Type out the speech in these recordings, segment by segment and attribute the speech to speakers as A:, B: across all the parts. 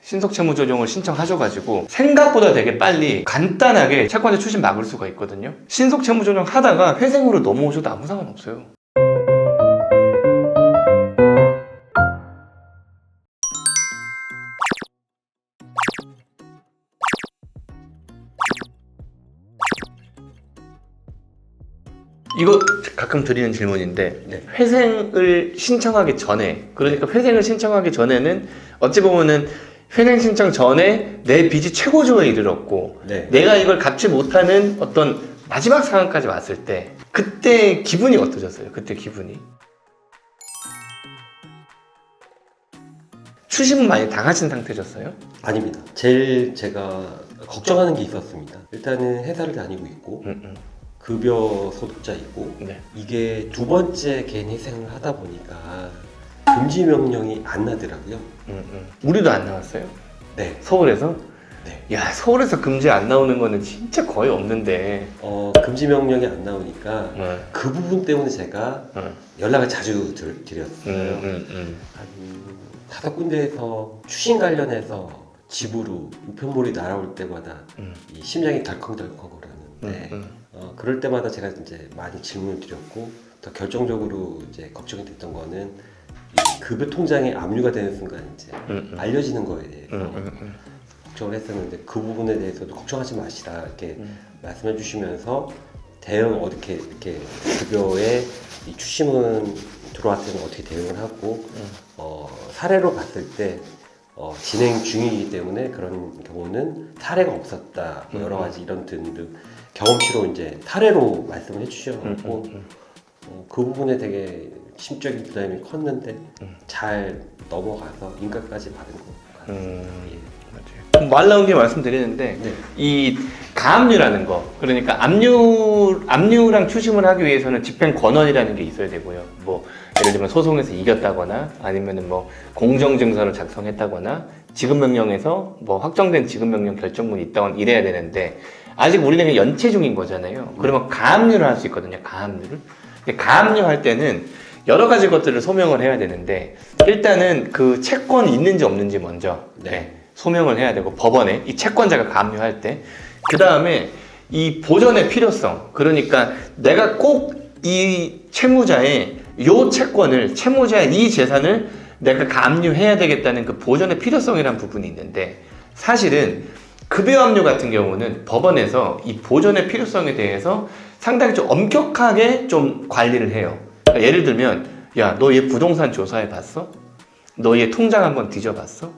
A: 신속 채무 조정을 신청하셔가지고 생각보다 되게 빨리 간단하게 채권자 추심 막을 수가 있거든요. 신속 채무 조정 하다가 회생으로 넘어오셔도 아무 상관없어요. 이거 가끔 드리는 질문인데
B: 네.
A: 회생을 신청하기 전에, 그러니까 회생을 신청하기 전에는 어찌 보면은 회생 신청 전에 내 빚이 최고조에 이르렀고
B: 네.
A: 내가 이걸 갚지 못하는 어떤 마지막 상황까지 왔을 때 그때 기분이 어떠셨어요? 그때 기분이? 추심은 많이 당하신 상태셨어요?
B: 아닙니다. 제일 제가 걱정하는 게 있었습니다. 일단은 회사를 다니고 있고 급여 소득자이고
A: 네.
B: 이게 두 번째 개인 회생을 하다 보니까 금지 명령이 안 나더라고요.
A: 우리도 안 나왔어요?
B: 네.
A: 서울에서?
B: 네.
A: 야, 서울에서 금지 안 나오는 거는 진짜 거의 없는데.
B: 금지 명령이 안 나오니까 그 부분 때문에 제가 연락을 자주 드렸어요. 한 5군데에서 추신 관련해서 집으로 우편물이 날아올 때마다 이 심장이 덜컹덜컹거리는데 그럴 때마다 제가 이제 많이 질문을 드렸고 더 결정적으로 이제 걱정이 됐던 거는 이 급여 통장에 압류가 되는 순간 이제 알려지는 거에 대해서 걱정을 했었는데 그 부분에 대해서도 걱정하지 마시라 이렇게 말씀해 주시면서 대응 어떻게 이렇게 급여에 이 추심은 들어왔을 때는 어떻게 대응을 하고 사례로 봤을 때 진행 중이기 때문에 그런 경우는 사례가 없었다 뭐 여러 가지 이런 등등 경험치로 이제 사례로 말씀을 해주셔서 그 부분에 되게 심적인 부담이 컸는데 잘 넘어가서 인가까지 받은 것 같습니다. 예.
A: 말 나온 게 말씀드리는데
B: 네.
A: 이 가압류라는 거, 그러니까 압류랑 추심을 하기 위해서는 집행 권한이라는 게 있어야 되고요. 뭐 예를 들면 소송에서 이겼다거나 아니면은 뭐 공정증서를 작성했다거나 지급명령에서 뭐 확정된 지급명령 결정문이 있다거나 이래야 되는데 아직 우리는 연체 중인 거잖아요. 그러면 가압류를 할 수 있거든요. 가압류를. 가압류 할 때는 여러 가지 것들을 소명을 해야 되는데 일단은 그 채권이 있는지 없는지 먼저 소명을 해야 되고 법원에 이 채권자가 가압류할 때 그 다음에 이 보전의 필요성, 그러니까 내가 꼭 이 채무자의 요 채권을 채무자의 이 재산을 내가 가압류해야 되겠다는 그 보전의 필요성이라는 부분이 있는데 사실은 급여압류 같은 경우는 법원에서 이 보전의 필요성에 대해서 상당히 좀 엄격하게 좀 관리를 해요. 그러니까 예를 들면 야, 너 얘 부동산 조사해 봤어? 너 얘 통장 한번 뒤져봤어?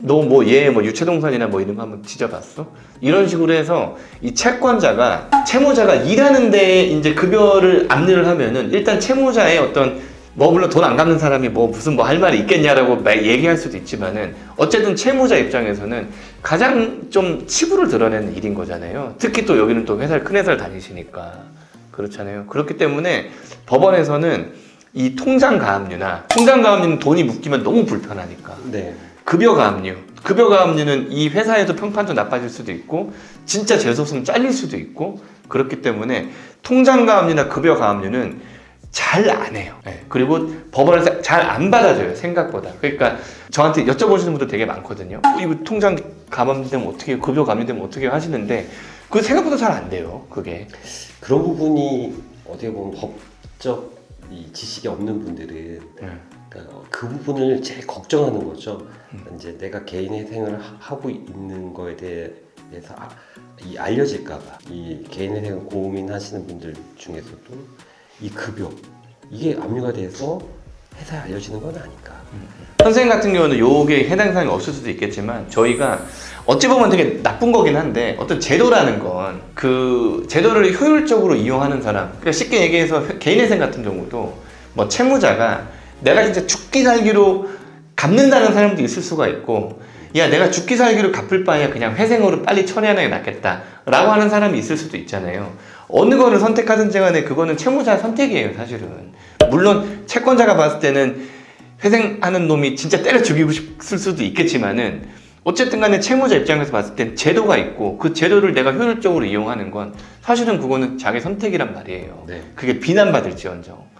A: 너 뭐 얘 뭐 유체동산이나 뭐 이런 거 한번 뒤져봤어? 이런 식으로 해서 이 채무자가 일하는 데에 이제 급여를 압류를 하면은 일단 채무자의 어떤 뭐 물론 돈 안 갚는 사람이 뭐 무슨 뭐 할 말이 있겠냐라고 얘기할 수도 있지만은 어쨌든 채무자 입장에서는 가장 좀 치부를 드러내는 일인 거잖아요. 특히 또 여기는 또 큰 회사를 다니시니까 그렇잖아요. 그렇기 때문에 법원에서는 이 통장 가압류는 돈이 묶이면 너무 불편하니까.
B: 네.
A: 급여 가압류는 이 회사에도 평판도 나빠질 수도 있고 진짜 재수없으면 잘릴 수도 있고 그렇기 때문에 통장 가압류나 급여 가압류는 잘 안 해요. 그리고 법원에서 잘 안 받아줘요, 생각보다. 그러니까 저한테 여쭤보시는 분들 되게 많거든요. 이거 통장 가압류되면 어떻게 해요? 급여 가압류되면 어떻게 해요? 하시는데 그게 생각보다 잘 안 돼요, 그게.
B: 그런 부분이 어떻게 보면 법적 이 지식이 없는 분들은 그러니까 그 부분을 제일 걱정하는 거죠. 이제 내가 개인 회생을 하고 있는 거에 대해서 이 알려질까봐 이 개인 회생 고민하시는 분들 중에서도 이 급여 이게 압류가 돼서 회사에 알려지는 건 아닐까.
A: 선생님 같은 경우는 요게 해당 사항이 없을 수도 있겠지만 저희가 어찌 보면 되게 나쁜 거긴 한데 어떤 제도라는 건 그 제도를 효율적으로 이용하는 사람, 그러니까 쉽게 얘기해서 개인회생 같은 경우도 뭐 채무자가 내가 진짜 죽기 살기로 갚는다는 사람도 있을 수가 있고 야 내가 죽기 살기로 갚을 바에야 그냥 회생으로 빨리 처리하는 게 낫겠다 라고 하는 사람이 있을 수도 있잖아요. 어느 거를 선택하든지 간에 그거는 채무자의 선택이에요, 사실은. 물론 채권자가 봤을 때는 회생하는 놈이 진짜 때려 죽이고 싶을 수도 있겠지만은 어쨌든 간에 채무자 입장에서 봤을 땐 제도가 있고 그 제도를 내가 효율적으로 이용하는 건 사실은 그거는 자기 선택이란 말이에요.
B: 네.
A: 그게 비난받을지언정.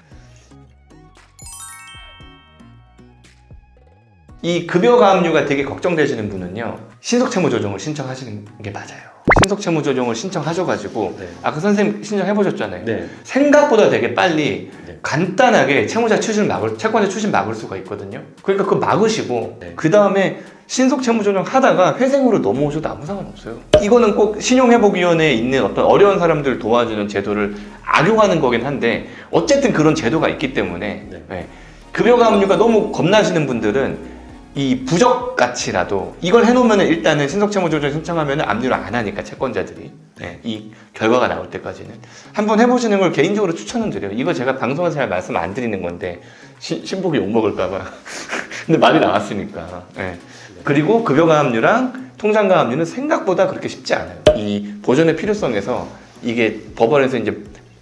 A: 이 급여가압류가 되게 걱정되시는 분은요, 신속채무조정을 신청하시는 게 맞아요. 신속채무조정을 신청하셔가지고
B: 네.
A: 아까 선생님 신청해보셨잖아요.
B: 네.
A: 생각보다 되게 빨리
B: 네.
A: 간단하게 채권자 추심 막을 수가 있거든요. 그러니까 그거 막으시고
B: 네.
A: 그 다음에 신속채무조정 하다가 회생으로 넘어오셔도 아무 상관없어요. 이거는 꼭 신용회복위원회에 있는 어떤 어려운 사람들을 도와주는 제도를 악용하는 거긴 한데 어쨌든 그런 제도가 있기 때문에
B: 네.
A: 네. 급여가압류가 너무 겁나시는 분들은 이 부적같이라도 이걸 해놓으면 일단은 신속채무조정 신청하면 압류를 안 하니까 채권자들이 네, 이 결과가 나올 때까지는 한번 해보시는 걸 개인적으로 추천을 드려요. 이거 제가 방송에서 잘 말씀 안 드리는 건데 신복이 욕먹을까봐 근데 말이 나왔으니까 네. 그리고 급여가압류랑 통장가압류는 생각보다 그렇게 쉽지 않아요. 이 보존의 필요성에서 이게 법원에서 이제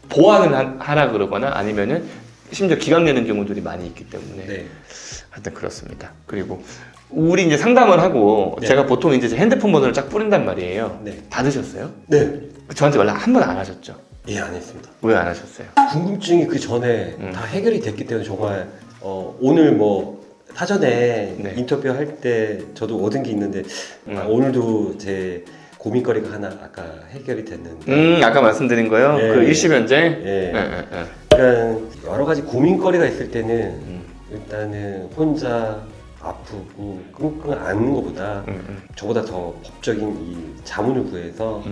A: 보완을 하라 그러거나 아니면은 심지어 기각 내는 경우들이 많이 있기 때문에
B: 네.
A: 하여튼 그렇습니다. 그리고 우리 이제 상담을 하고
B: 네.
A: 제가 보통 이제 핸드폰 번호를 쫙 뿌린단 말이에요.
B: 네.
A: 받으셨어요?
B: 네.
A: 저한테 연락 한 번 안 하셨죠?
B: 예, 안 했습니다.
A: 왜 안 하셨어요?
B: 궁금증이 그 전에 다 해결이 됐기 때문에 정말 오늘 뭐 사전에
A: 네.
B: 인터뷰 할 때 저도 얻은 게 있는데 오늘도 제 고민거리가 하나 아까 해결이 됐는데
A: 아까 말씀드린 거요?
B: 네.
A: 그 일시면제?
B: 예.
A: 네.
B: 그러니까 여러 가지 고민거리가 있을 때는 일단은 혼자 아프고 끙끙 앓는 것보다 저보다 더 법적인 이 자문을 구해서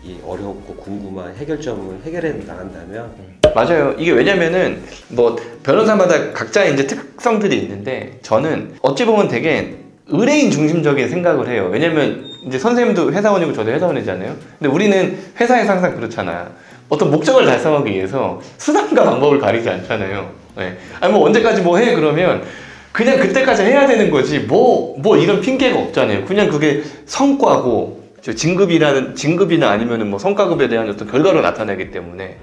B: 이 어렵고 궁금한 해결점을 해결해 나간다면
A: 맞아요. 이게 왜냐면은 뭐 변호사마다 각자의 이제 특성들이 있는데 저는 어찌 보면 되게 의뢰인 중심적인 생각을 해요. 왜냐면 이제 선생님도 회사원이고 저도 회사원이잖아요. 근데 우리는 회사에서 항상 그렇잖아. 어떤 목적을 달성하기 위해서 수단과 방법을 가리지 않잖아요. 네. 아니 뭐 언제까지 뭐 해 그러면 그냥 그때까지 해야 되는 거지 뭐 이런 핑계가 없잖아요. 그냥 그게 성과고 진급이나 아니면은 뭐 성과급에 대한 어떤 결과로 나타나기 때문에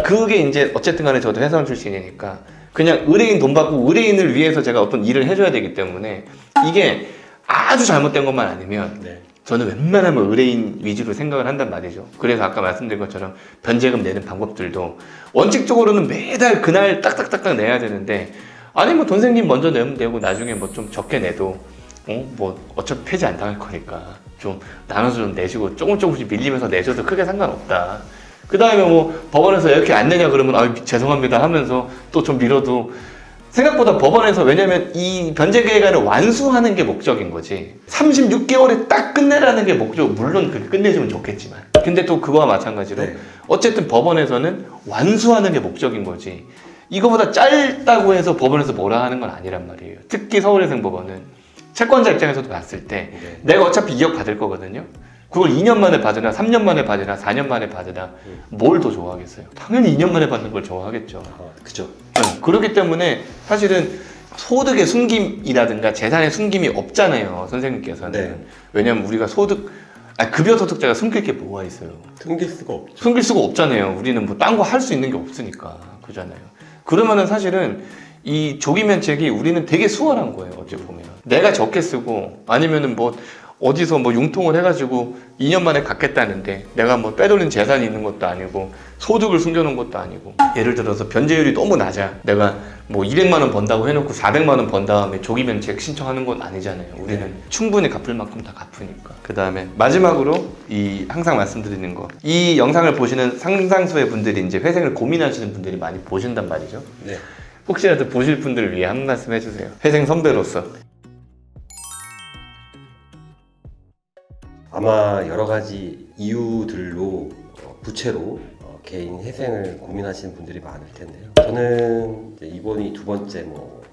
A: 그게 이제 어쨌든 간에 저도 회사원 출신이니까 그냥 의뢰인 돈 받고 의뢰인을 위해서 제가 어떤 일을 해줘야 되기 때문에 이게 아주 잘못된 것만 아니면
B: 네.
A: 저는 웬만하면 의뢰인 위주로 생각을 한단 말이죠. 그래서 아까 말씀드린 것처럼 변제금 내는 방법들도 원칙적으로는 매달 그날 딱딱딱딱 내야 되는데 아니 뭐 돈 생긴 먼저 내면 되고 나중에 뭐 좀 적게 내도 뭐 어차피 폐지 안 당할 거니까 좀 나눠서 좀 내시고 조금씩 밀리면서 내셔도 크게 상관없다. 그 다음에 뭐 법원에서 이렇게 안 내냐 그러면 아 죄송합니다 하면서 또 좀 밀어도 생각보다 법원에서 왜냐면 이 변제 계획안을 완수하는 게 목적인 거지 36개월에 딱 끝내라는 게 목적. 물론 그렇게 끝내주면 좋겠지만 근데 또 그거와 마찬가지로
B: 네.
A: 어쨌든 법원에서는 완수하는 게 목적인 거지 이거보다 짧다고 해서 법원에서 뭐라 하는 건 아니란 말이에요. 특히 서울회생법원은 채권자 입장에서도 봤을 때 내가 어차피 2억 받을 거거든요. 그걸 2년 만에 받으나 3년 만에 받으나 4년 만에 받으나 뭘 더 좋아하겠어요? 당연히 2년 만에 받는 걸 좋아하겠죠.
B: 그죠.
A: 그렇기 때문에 사실은 소득의 숨김이라든가 재산의 숨김이 없잖아요. 선생님께서는.
B: 네.
A: 왜냐면 우리가 급여 소득자가 숨길 게 뭐가 있어요?
B: 숨길 수가 없죠.
A: 숨길 수가 없잖아요. 우리는 뭐 딴 거 할 수 있는 게 없으니까. 그잖아요. 그러면은 사실은 이 조기 면책이 우리는 되게 수월한 거예요. 어찌 보면. 내가 적게 쓰고 아니면은 뭐 어디서 뭐 융통을 해가지고 2년 만에 갚겠다는데 내가 뭐 빼돌린 재산이 있는 것도 아니고 소득을 숨겨놓은 것도 아니고 예를 들어서 변제율이 너무 낮아 내가 뭐 200만 원 번다고 해놓고 400만 원 번 다음에 조기 면책 신청하는 건 아니잖아요. 우리는 충분히 갚을 만큼 다 갚으니까. 그 다음에 마지막으로 항상 말씀드리는 거 이 영상을 보시는 상당수의 분들이 이제 회생을 고민하시는 분들이 많이 보신단 말이죠.
B: 네.
A: 혹시라도 보실 분들을 위해 한 말씀 해주세요. 회생 선배로서.
B: 아마 여러 가지 이유들로 부채로 개인 회생을 고민하시는 분들이 많을 텐데요. 저는 이제 이번이 두 번째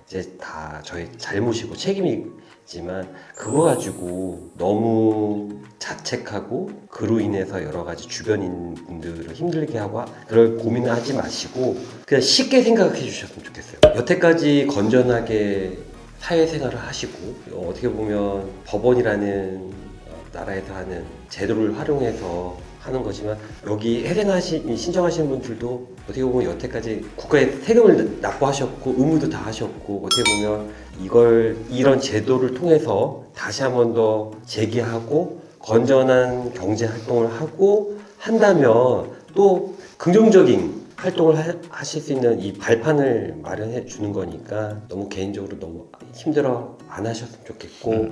B: 이제 다 저의 잘못이고 책임이지만 그거 가지고 너무 자책하고 그로 인해서 여러 가지 주변인 분들을 힘들게 하고 그럴 고민을 하지 마시고 그냥 쉽게 생각해 주셨으면 좋겠어요. 여태까지 건전하게 사회생활을 하시고 어떻게 보면 법원이라는 나라에서 하는 제도를 활용해서 하는 거지만 여기 신청하시는 분들도 어떻게 보면 여태까지 국가에 세금을 납부하셨고 의무도 다 하셨고 어떻게 보면 이런 제도를 통해서 다시 한 번 더 재기하고 건전한 경제 활동을 하고 한다면 또 긍정적인 하실 수 있는 이 발판을 마련해 주는 거니까 너무 개인적으로 너무 힘들어 안 하셨으면 좋겠고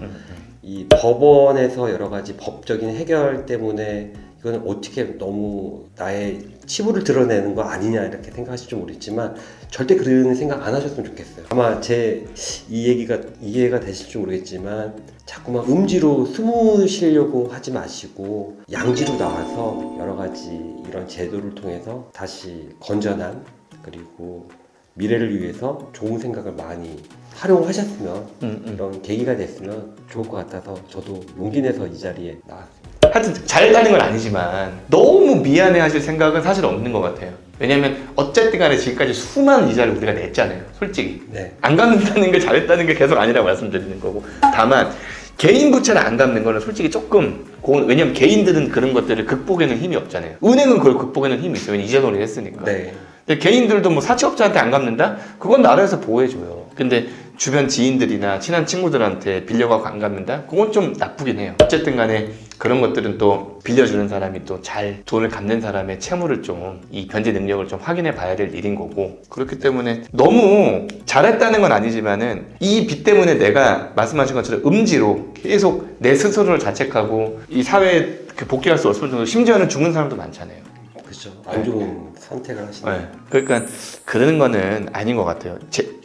B: 이 법원에서 여러 가지 법적인 해결 때문에 이거는 어떻게 너무 나의 치부를 드러내는 거 아니냐 이렇게 생각하실지 모르겠지만 절대 그런 생각 안 하셨으면 좋겠어요. 아마 제 이 얘기가 이해가 되실지 모르겠지만 자꾸만 음지로 숨으시려고 하지 마시고 양지로 나와서 여러 가지 이런 제도를 통해서 다시 건전한 그리고 미래를 위해서 좋은 생각을 많이 활용하셨으면 이런 계기가 됐으면 좋을 것 같아서 저도 용기 내서 이 자리에 나왔습니다.
A: 하여튼 잘했다는 건 아니지만 너무 미안해 하실 생각은 사실 없는 것 같아요. 왜냐면 어쨌든 간에 지금까지 수많은 이자를 우리가 냈잖아요. 솔직히.
B: 네.
A: 안 갚는다는 게 잘했다는 게 계속 아니라고 말씀드리는 거고. 다만 개인 부채를 안 갚는 거는 솔직히 조금 왜냐면 개인들은 그런 것들을 극복에는 힘이 없잖아요. 은행은 그걸 극복에는 힘이 있어요. 왜냐면 이자 놀이를 했으니까.
B: 네.
A: 근데 개인들도 뭐 사채업자한테 안 갚는다? 그건 나라에서 보호해줘요. 근데 주변 지인들이나 친한 친구들한테 빌려가고 안 갚는다? 그건 좀 나쁘긴 해요. 어쨌든 간에 그런 것들은 또 빌려주는 사람이 또 잘 돈을 갚는 사람의 채무를 좀 이 변제 능력을 좀 확인해 봐야 될 일인 거고 그렇기 때문에 너무 잘했다는 건 아니지만은 이 빚 때문에 내가 말씀하신 것처럼 음지로 계속 내 스스로를 자책하고 이 사회에 복귀할 수 없을 정도로 심지어는 죽는 사람도 많잖아요.
B: 그렇죠. 안 좋은 선택을 하시는.
A: 네. 그러니까 그러는 거는 아닌 것 같아요.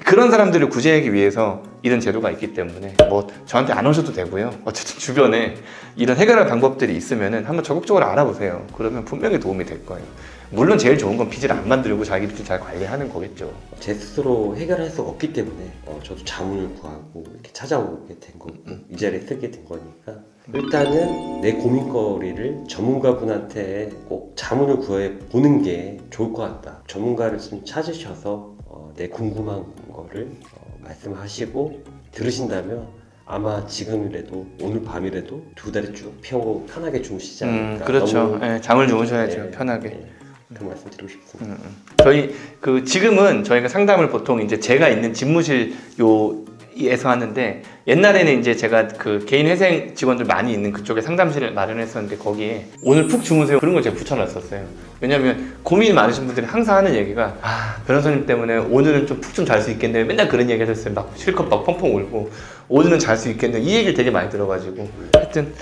A: 그런 사람들을 구제하기 위해서 이런 제도가 있기 때문에 뭐 저한테 안 오셔도 되고요. 어쨌든 주변에 이런 해결할 방법들이 있으면은 한번 적극적으로 알아보세요. 그러면 분명히 도움이 될 거예요. 물론 제일 좋은 건 빚을 안 만들고 자기 빚을 잘 관리하는 거겠죠.
B: 제 스스로 해결할 수가 없기 때문에 저도 자문을 구하고 이렇게 찾아오게 된 거고 이 자리에 쓰게 된 거니까 일단은 내 고민거리를 전문가분한테 꼭 자문을 구해 보는 게 좋을 것 같다. 전문가를 좀 찾으셔서 내 궁금한 거를 말씀하시고 들으신다면 아마 지금이라도 오늘 밤이라도 2달이 쭉 피하고 편하게 주무시지 않을까.
A: 그렇죠. 네, 잠을 주무셔야죠.
B: 네,
A: 편하게.
B: 네, 그 말씀 드리고 싶습니다.
A: 저희 지금은 저희가 상담을 보통 이제 제가 있는 집무실 에서 하는데 옛날에는 이제 제가 그 개인 회생 직원들 많이 있는 그쪽에 상담실을 마련했었는데 거기에 오늘 푹 주무세요 그런 걸 제가 붙여놨었어요. 왜냐면 고민이 많으신 분들이 항상 하는 얘기가 변호사님 때문에 오늘은 좀 푹 좀 잘 수 있겠네요. 맨날 그런 얘기 하셨어요. 막 실컷 막 펑펑 울고 오늘은 잘 수 있겠네요. 이 얘기를 되게 많이 들어가지고 하여튼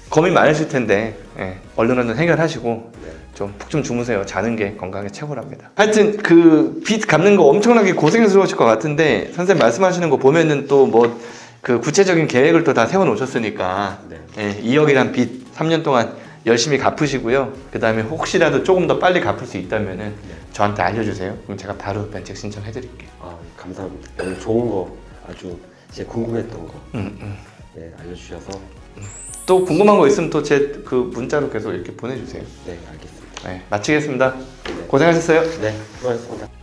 A: 고민 많으실 텐데 얼른 해결하시고 좀 푹 좀 주무세요. 자는 게 건강에 최고랍니다. 하여튼 그 빚 갚는 거 엄청나게 고생스러우실 것 같은데 선생님 말씀하시는 거 보면은 또 뭐 그 구체적인 계획을 또 다 세워 놓으셨으니까 2억이란 빚 3년 동안 열심히 갚으시고요. 그 다음에 혹시라도 조금 더 빨리 갚을 수 있다면은 저한테 알려주세요. 그럼 제가 바로 면책 신청해 드릴게요.
B: 감사합니다. 오늘 좋은 거 아주 제가 궁금했던 거 알려주셔서
A: 또 궁금한 거 있으면 또 제 그 문자로 계속 이렇게 보내주세요.
B: 네, 알겠습니다.
A: 마치겠습니다. 고생하셨어요.
B: 네, 수고하셨습니다.